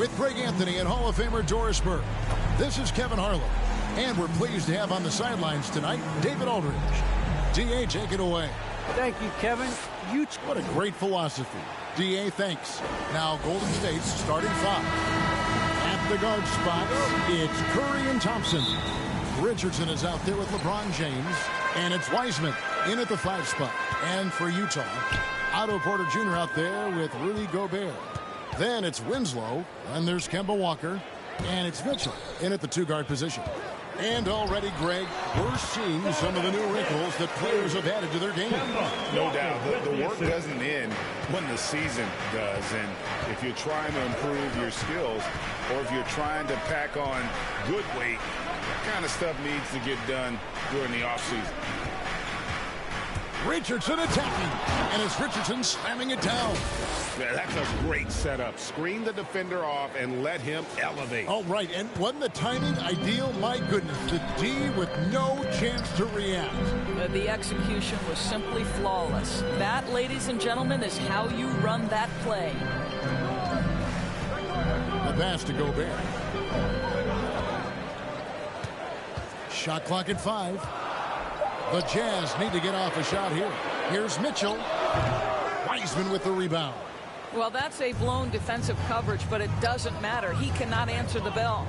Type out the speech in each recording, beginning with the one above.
with Greg Anthony and Hall of Famer Doris Burke. This is Kevin Harlan, and we're pleased to have on the sidelines tonight David Aldridge. D.A., take it away. Thank you, Kevin. What a great philosophy. D.A., thanks. Now Golden State's starting five. At the guard spot, it's Curry and Thompson. Richardson is out there with LeBron James, and it's Wiseman in at the 5 spot. And for Utah, Otto Porter Jr. out there with Rudy Gobert. Then it's Winslow, and there's Kemba Walker, and it's Mitchell in at the 2-guard position. And already, Greg, we're seeing some of the new wrinkles that players have added to their game. No doubt. The work doesn't end when the season does. And if you're trying to improve your skills, or if you're trying to pack on good weight, that kind of stuff needs to get done during the offseason. Richardson attacking, and it's Richardson slamming it down. Yeah, that's a great setup. Screen the defender off and let him elevate. All right, and wasn't the timing ideal? My goodness, the D with no chance to react. The execution was simply flawless. That, ladies and gentlemen, is how you run that play. The pass to Gobert. Shot clock at 5. The Jazz need to get off a shot here. Here's Mitchell. Wiseman with the rebound. Well, that's a blown defensive coverage, but it doesn't matter. He cannot answer the bell.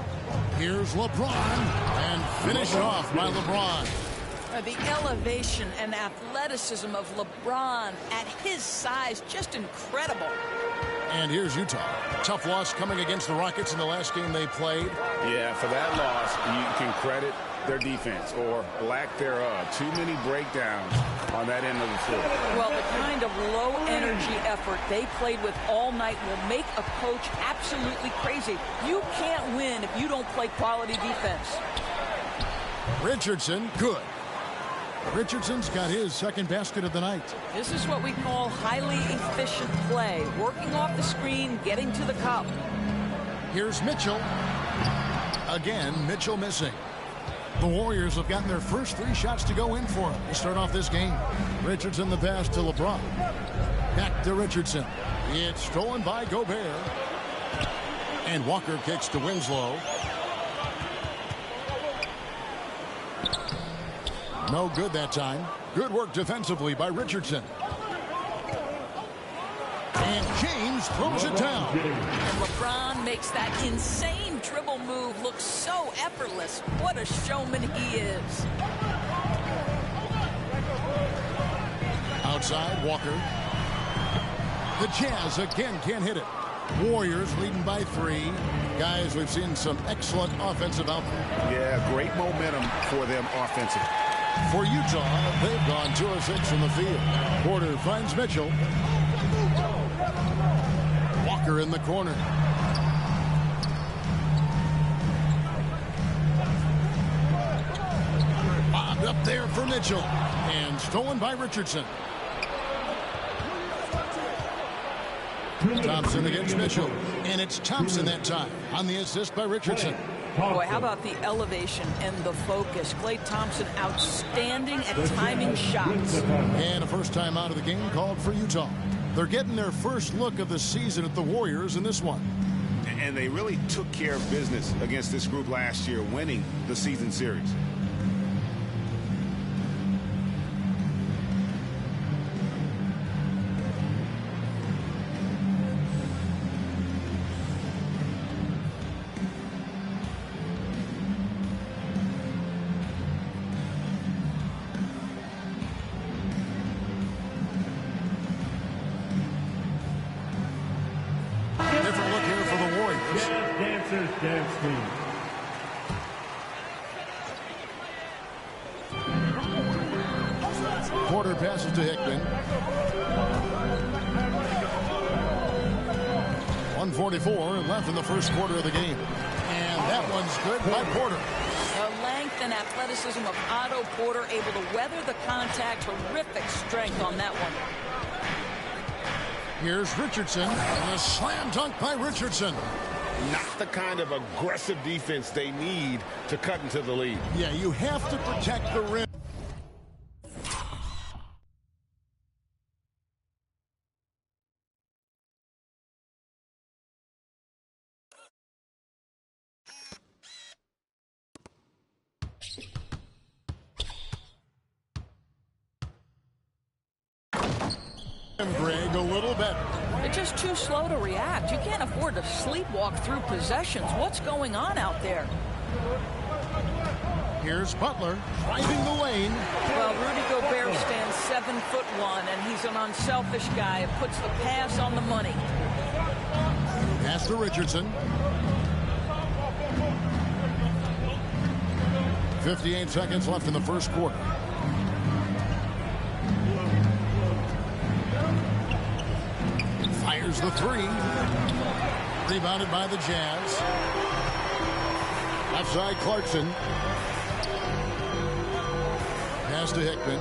Here's LeBron, and finished off by LeBron. The elevation and athleticism of LeBron at his size, just incredible. And here's Utah. Tough loss coming against the Rockets in the last game they played. Yeah, for that loss, you can credit their defense, or lack thereof. Too many breakdowns on that end of the floor. Well, the kind of low-energy effort they played with all night will make a coach absolutely crazy. You can't win if you don't play quality defense. Richardson, good. Richardson's got his second basket of the night. This is what we call highly efficient play. Working off the screen, getting to the cup. Here's Mitchell. Again, Mitchell missing. The Warriors have gotten their first 3 shots to go in for him to start off this game. Richardson the pass to LeBron. Back to Richardson. It's stolen by Gobert. And Walker kicks to Winslow. No good that time. Good work defensively by Richardson. And James throws it down. And LeBron makes that insane dribble move look so effortless. What a showman he is. Outside, Walker. The Jazz again can't hit it. Warriors leading by 3. Guys, we've seen some excellent offensive output. Yeah, great momentum for them offensively. For Utah, they've gone 2 of 6 from the field. Porter finds Mitchell. Walker in the corner. Bobbed up there for Mitchell. And stolen by Richardson. Thompson against Mitchell. And it's Thompson that time on the assist by Richardson. Boy, how about the elevation and the focus? Klay Thompson outstanding at timing shots. And a first time out of the game called for Utah. They're getting their first look of the season at the Warriors in this one. And they really took care of business against this group last year, winning the season series. Different look here for the Warriors. Dancers dance team. Porter passes to Hickman. 1:44 left in the first quarter of the game. And that one's good by Porter. The length and athleticism of Otto Porter able to weather the contact. Terrific strength on that one. Here's Richardson, and a slam dunk by Richardson. Not the kind of aggressive defense they need to cut into the lead. Yeah, you have to protect the rim. Greg, a little better. They're just too slow to react. You can't afford to sleepwalk through possessions. What's going on out there? Here's Butler driving the lane. Well, Rudy Gobert stands 7'1", and he's an unselfish guy who puts the pass on the money. Pass to Richardson. 58 seconds left in the first quarter. Fires the three. Rebounded by the Jazz. Outside Clarkson. Pass to Hickman.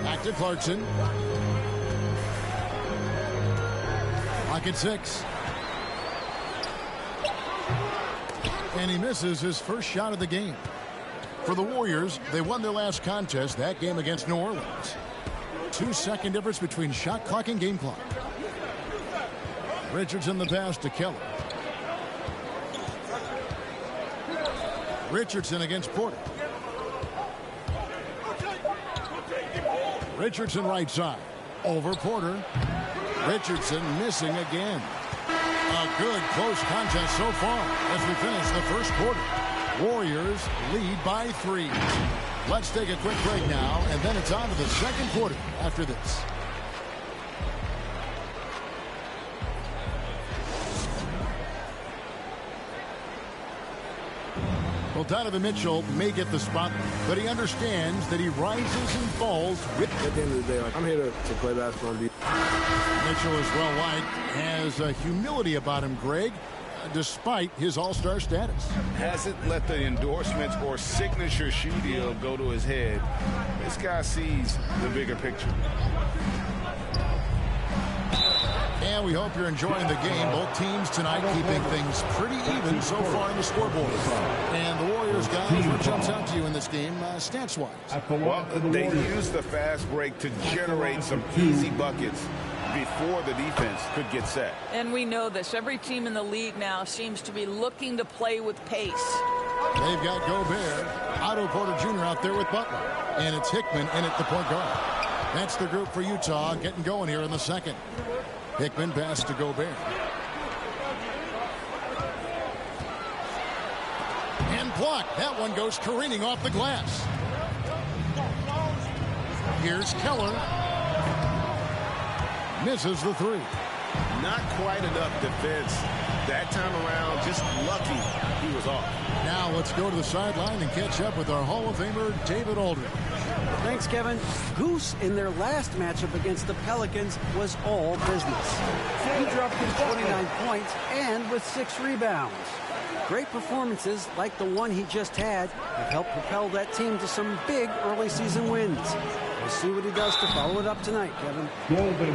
Back to Clarkson. Clock at 6. And he misses his first shot of the game. For the Warriors, they won their last contest, that game against New Orleans. 2-second difference between shot clock and game clock. Richardson the pass to Keller. Richardson against Porter. Richardson right side. Over Porter. Richardson missing again. A good close contest so far as we finish the first quarter. Warriors lead by 3. Let's take a quick break now, and then it's on to the second quarter after this. Well, Donovan Mitchell may get the spotlight, but he understands that he rises and falls with. At the end of the day, I'm here to play basketball. Mitchell is well liked, has a humility about him, Greg, despite his all-star status. Hasn't let the endorsements or signature shoe deal go to his head. This guy sees the bigger picture. And we hope you're enjoying the game. Both teams tonight keeping things pretty even so far in the scoreboard. And the Warriors, guys, what jumps out to you in this game, stats-wise? Well, they used the fast break to generate some easy buckets before the defense could get set. And we know this. Every team in the league now seems to be looking to play with pace. They've got Gobert, Otto Porter Jr. out there with Butler. And it's Hickman in at the point guard. That's the group for Utah getting going here in the second. Hickman pass to Gobert. And blocked. That one goes careening off the glass. Here's Keller. Misses the three. Not quite enough defense that time around. Just lucky he was off. Now let's go to the sideline and catch up with our Hall of Famer, David Aldridge. Thanks, Kevin. Goose in their last matchup against the Pelicans was all business. He dropped in 29 points and with 6 rebounds. Great performances like the one he just had have helped propel that team to some big early season wins. We'll see what he does to follow it up tonight, Kevin.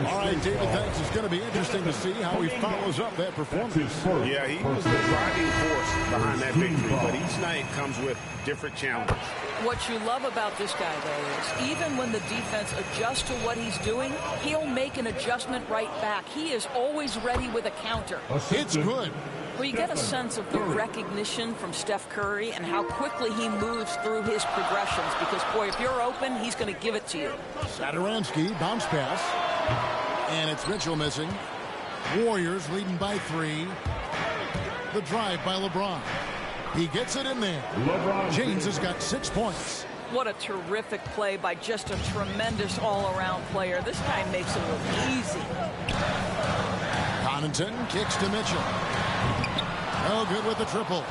All right, David, thanks. It's going to be interesting to see how he follows up that performance. Yeah, he was the driving force behind that victory, but each night comes with different challenges. What you love about this guy, though, is even when the defense adjusts to what he's doing, he'll make an adjustment right back. He is always ready with a counter. It's good. Well, you get a sense of the recognition from Steph Curry and how quickly he moves through his progressions because, boy, if you're open, he's going to give it to you. Satoransky, bounce pass. And it's Mitchell missing. Warriors leading by 3. The drive by LeBron. He gets it in there. James has got 6 points. What a terrific play by just a tremendous all-around player. This guy makes it look easy. Connaughton kicks to Mitchell. Oh, good with the triple.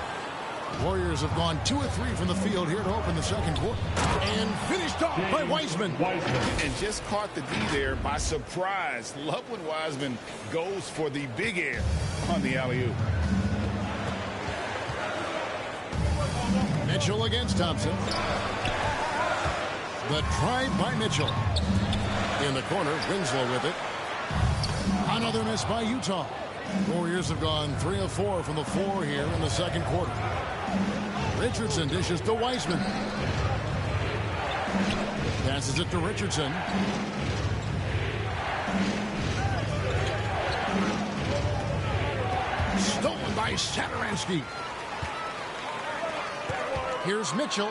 Warriors have gone 2 of 3 from the field here to open the second quarter. And finished off by Wiseman. And just caught the D there by surprise. Love when Wiseman goes for the big air on the alley-oop. Mitchell against Thompson. The drive by Mitchell. In the corner, Winslow with it. Another miss by Utah. Warriors have gone 3 of 4 from the floor here in the second quarter. Richardson dishes to Wiseman. Passes it to Richardson. Stolen by Satoransky. Here's Mitchell.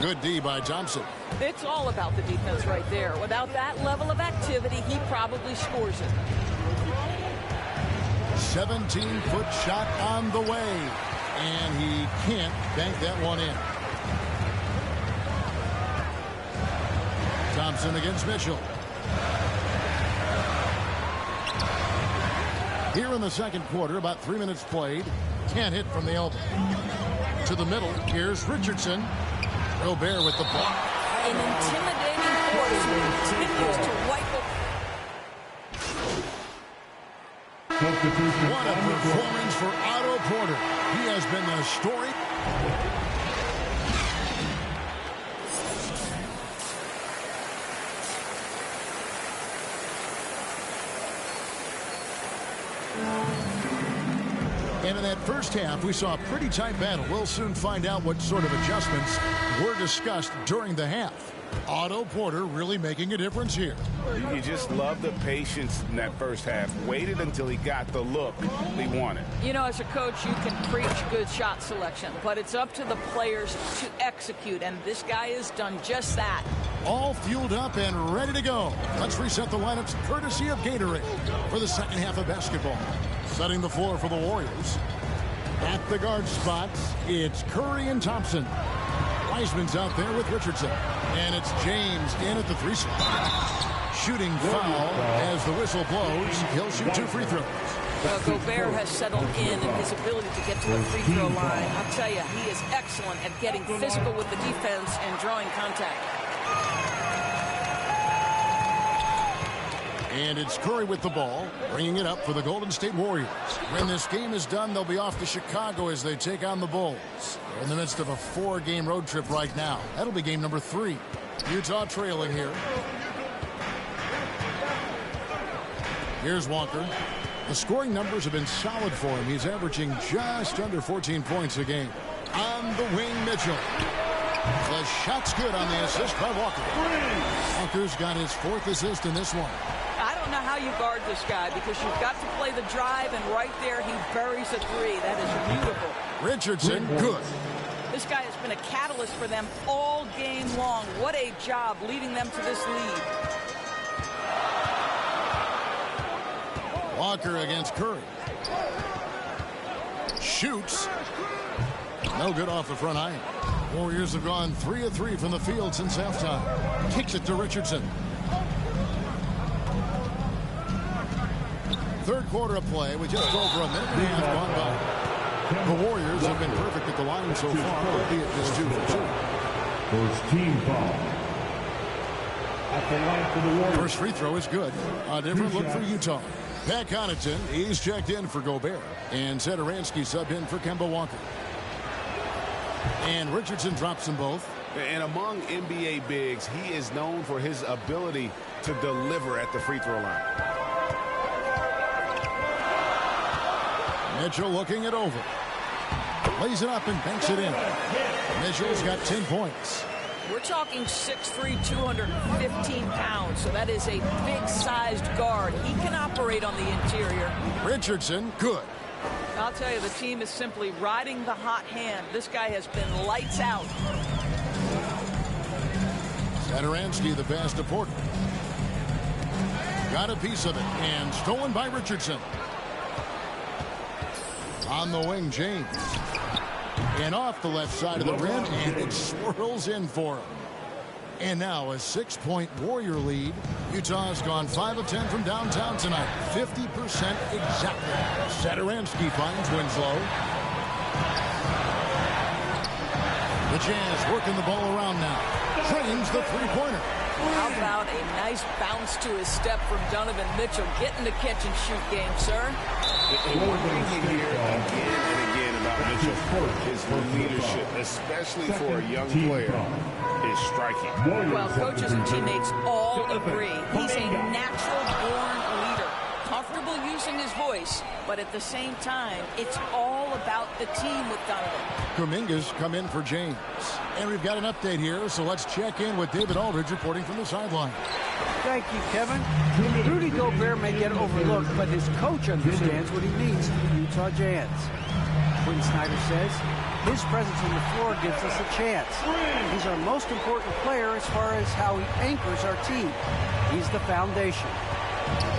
Good D by Thompson. It's all about the defense right there. Without that level of activity, he probably scores it. 17-foot shot on the way. And he can't bank that one in. Thompson against Mitchell. Here in the second quarter, about 3 minutes played. Can't hit from the elbow. To the middle, here's Richardson. Gobert with the block. An intimidating force who continues to wipe up. What a performance for Otto Porter. He has been the story. And in that first half, we saw a pretty tight battle. We'll soon find out what sort of adjustments were discussed during the half. Otto Porter really making a difference here. You just love the patience in that first half. Waited until he got the look he wanted. You know, as a coach, you can preach good shot selection, but it's up to the players to execute, and this guy has done just that. All fueled up and ready to go. Let's reset the lineups courtesy of Gatorade for the second half of basketball. Setting the floor for the Warriors. At the guard spots, it's Curry and Thompson. Wiseman's out there with Richardson. And it's James in at the 3 spot. Shooting foul as the whistle blows. He'll shoot 2 free throws. Well, Gobert has settled in his ability to get to the free throw line. I'll tell you, he is excellent at getting physical with the defense and drawing contact. And it's Curry with the ball, bringing it up for the Golden State Warriors. When this game is done, they'll be off to Chicago as they take on the Bulls. They're in the midst of a 4-game road trip right now. That'll be game number 3. Utah trailing here. Here's Walker. The scoring numbers have been solid for him. He's averaging just under 14 points a game. On the wing, Mitchell. The shot's good on the assist by Walker. Walker's got his 4th assist in this one. I don't know how you guard this guy because you've got to play the drive, and right there he buries a 3. That is beautiful. Richardson, good. This guy has been a catalyst for them all game long. What a job leading them to this lead. Walker against Curry. Shoots. No good off the front iron. Warriors have gone 3 of 3 from the field since halftime. Kicks it to Richardson. Third quarter of play with just over a minute and a half gone by. The Warriors have been perfect at the line so far, albeit just 2 for 2. First team foul. At the line for the Warriors. First free throw is good. A different look for Utah. Pat Connaughton, he's checked in for Gobert. And Satoransky subbed in for Kemba Walker. And Richardson drops them both. And among NBA bigs, he is known for his ability to deliver at the free throw line. Mitchell looking it over. Lays it up and banks it in. Mitchell's got 10 points. We're talking 6'3", 215 pounds, so that is a big-sized guard. He can operate on the interior. Richardson, good. I'll tell you, the team is simply riding the hot hand. This guy has been lights out. Satoransky the pass to Porter. Got a piece of it and stolen by Richardson. On the wing, James. And off the left side of the rim, and it swirls in for him. And now a 6-point Warrior lead. Utah's gone 5 of 10 from downtown tonight. 50% exactly. Satoransky finds Winslow. The Jazz working the ball around now. Trains the 3-pointer. How about a nice bounce to his step from Donovan Mitchell? Getting the catch-and-shoot game, sir. And one thing you hear again and again about Mitchell, his leadership, especially for a young player, is striking. Well, coaches and teammates all agree. He's a natural-born leader, comfortable using his voice, but at the same time, it's all about the team with Donovan. Kuminga's come in for James. And we've got an update here, so let's check in with David Aldridge reporting from the sideline. Thank you, Kevin. Rudy Gobert may get overlooked, but his coach understands what he means to the Utah Jazz. Quinn Snyder says His presence on the floor gives us a chance. He's our most important player as far as how he anchors our team. He's the foundation.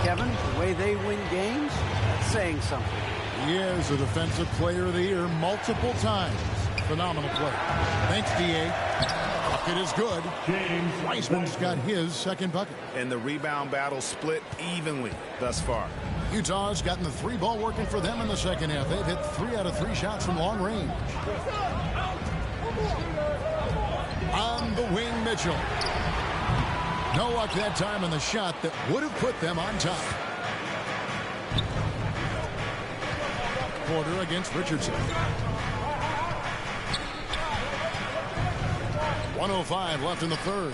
Kevin, the way they win games, that's saying something. He is a Defensive Player of the Year multiple times. Phenomenal play. Thanks, D.A. Bucket is good. Wiseman's got his second bucket. And the rebound battle split evenly thus far. Utah's gotten the three ball working for them in the second half. They've hit 3 out of 3 shots from long range. On the wing, Mitchell. No luck that time in the shot that would have put them on top. Porter against Richardson. 1:05 left in the third.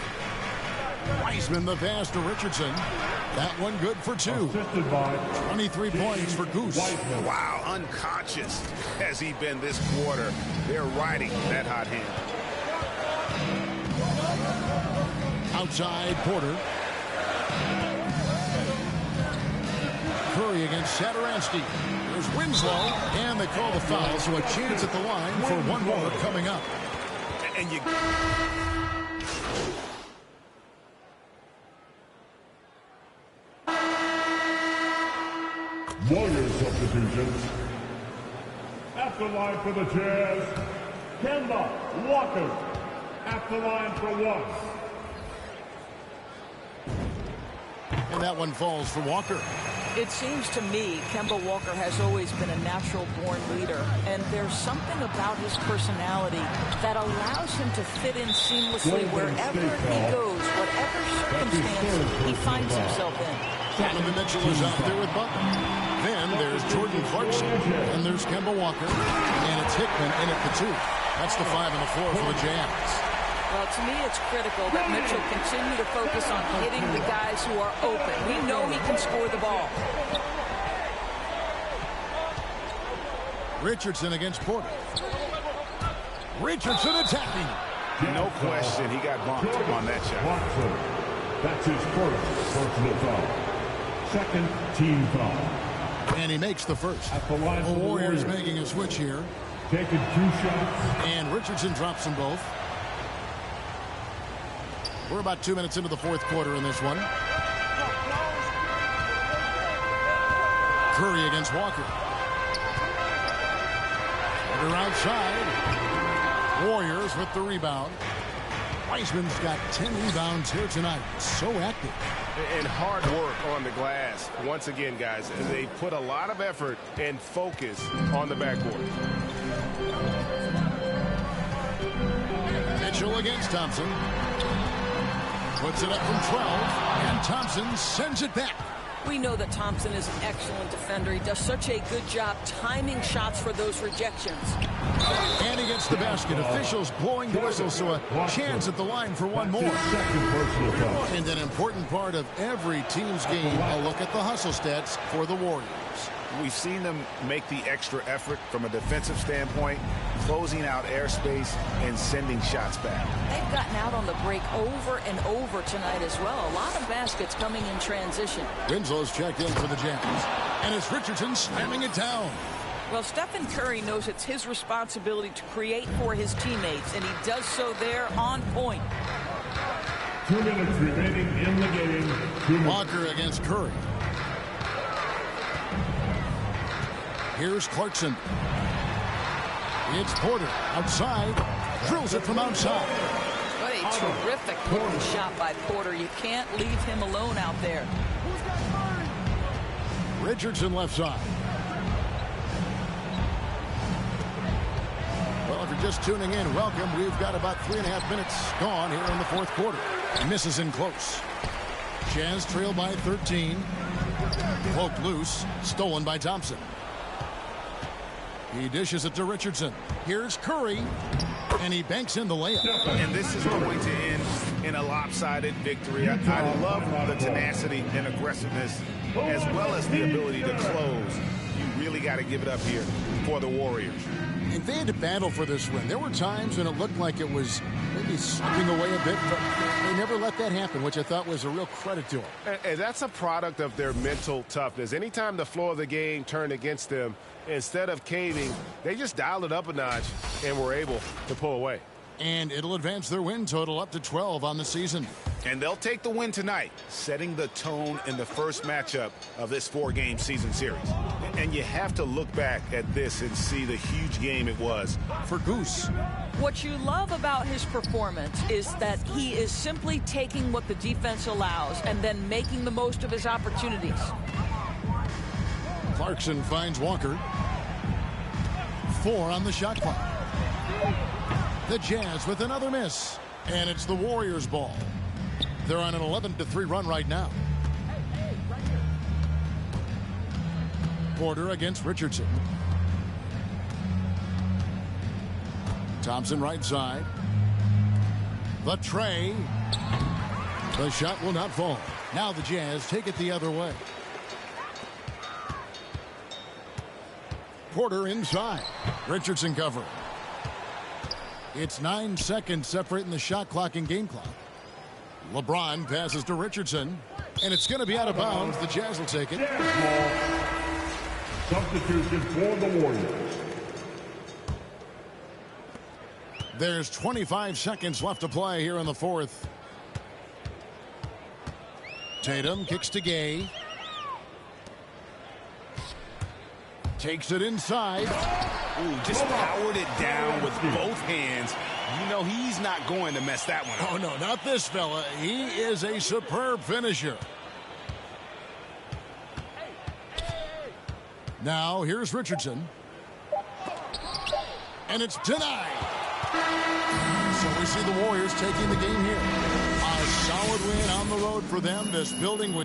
Wiseman the pass to Richardson. That one good for 2. 23 points for Goose. Wow, unconscious has he been this quarter. They're riding that hot hand. Outside Porter. Curry against Satoransky. There's Winslow, and they call the foul, so a chance at the line for one more coming up. And you... Warriors substitutions. At the line for the Jazz, Kemba Walker. At the line for 1. And that one falls for Walker. It seems to me Kemba Walker has always been a natural-born leader, and there's something about his personality that allows him to fit in seamlessly wherever he goes, whatever circumstance he finds himself in. Donovan Mitchell is out there with Butler. Then there's Jordan Clarkson, and there's Kemba Walker, and it's Hickman in at the 2. That's the 5 on the floor for the Jazz. Well, to me, it's critical that Mitchell continue to focus on hitting the guys who are open. We know he can score the ball. Richardson against Porter. Richardson attacking. No question, he got bumped on that shot. That's his first personal foul. Second team foul. And he makes the first. At the line The for the Warriors Warriors. making a switch here. Taking 2 shots. And Richardson drops them both. We're about 2 minutes into the fourth quarter in this one. Curry against Walker. Porter outside. Warriors with the rebound. Wiseman's got 10 rebounds here tonight. So active. And hard work on the glass. Once again, guys, they put a lot of effort and focus on the backcourt. Mitchell against Thompson. Puts it up from 12, and Thompson sends it back. We know that Thompson is an excellent defender. He does such a good job timing shots for those rejections. And he gets the basket. Officials blowing the whistle, so a chance at the line for one more. And an important part of every team's game, a look at the hustle stats for the Warriors. We've seen them make the extra effort from a defensive standpoint, closing out airspace and sending shots back. They've gotten out on the break over and over tonight as well. A lot of baskets coming in transition. Winslow's checked in for the Jazz. And it's Richardson slamming it down. Well, Stephen Curry knows it's his responsibility to create for his teammates, and he does so there on point. 2 minutes remaining in the game. Walker against Curry. Here's Clarkson. It's Porter outside. Drills it from outside. What a terrific looking shot by Porter. You can't leave him alone out there. Richardson left side. Well, if you're just tuning in, welcome. We've got about 3.5 minutes gone here in the fourth quarter. Misses in close. Jazz trail by 13. Poked loose. Stolen by Thompson. He dishes it to Richardson. Here's Curry. And he banks in the layup. And this is going to end in a lopsided victory. I love the tenacity and aggressiveness as well as the ability to close You really got to give it up here for the Warriors. And they had to battle for this win. There were times when it looked like it was maybe slipping away a bit, but they never let that happen, which I thought was a real credit to them. And that's a product of their mental toughness. Anytime the flow of the game turned against them, instead of caving, they just dialed it up a notch and were able to pull away. And it'll advance their win total up to 12 on the season. And they'll take the win tonight, setting the tone in the first matchup of this 4-game season series. And you have to look back at this and see the huge game it was for Goose. What you love about his performance is that he is simply taking what the defense allows and then making the most of his opportunities. Clarkson finds Walker. 4 on the shot clock. The Jazz with another miss. And it's the Warriors' ball. They're on an 11-3 run right now. Porter against Richardson. Thompson right side. The tray. The shot will not fall. Now the Jazz take it the other way. Porter inside. Richardson covering. It's 9 seconds separating the shot clock and game clock. LeBron passes to Richardson, and it's going to be out of bounds. The Jazz will take it. Substitution for the Warriors. There's 25 seconds left to play here in the fourth. Tatum kicks to Gay. Takes it inside. Ooh, just powered it down with both hands. You know he's not going to mess that one up. Oh, no, not this fella. He is a superb finisher. Now, here's Richardson. And it's denied. So we see the Warriors taking the game here. A solid win on the road for them. This building would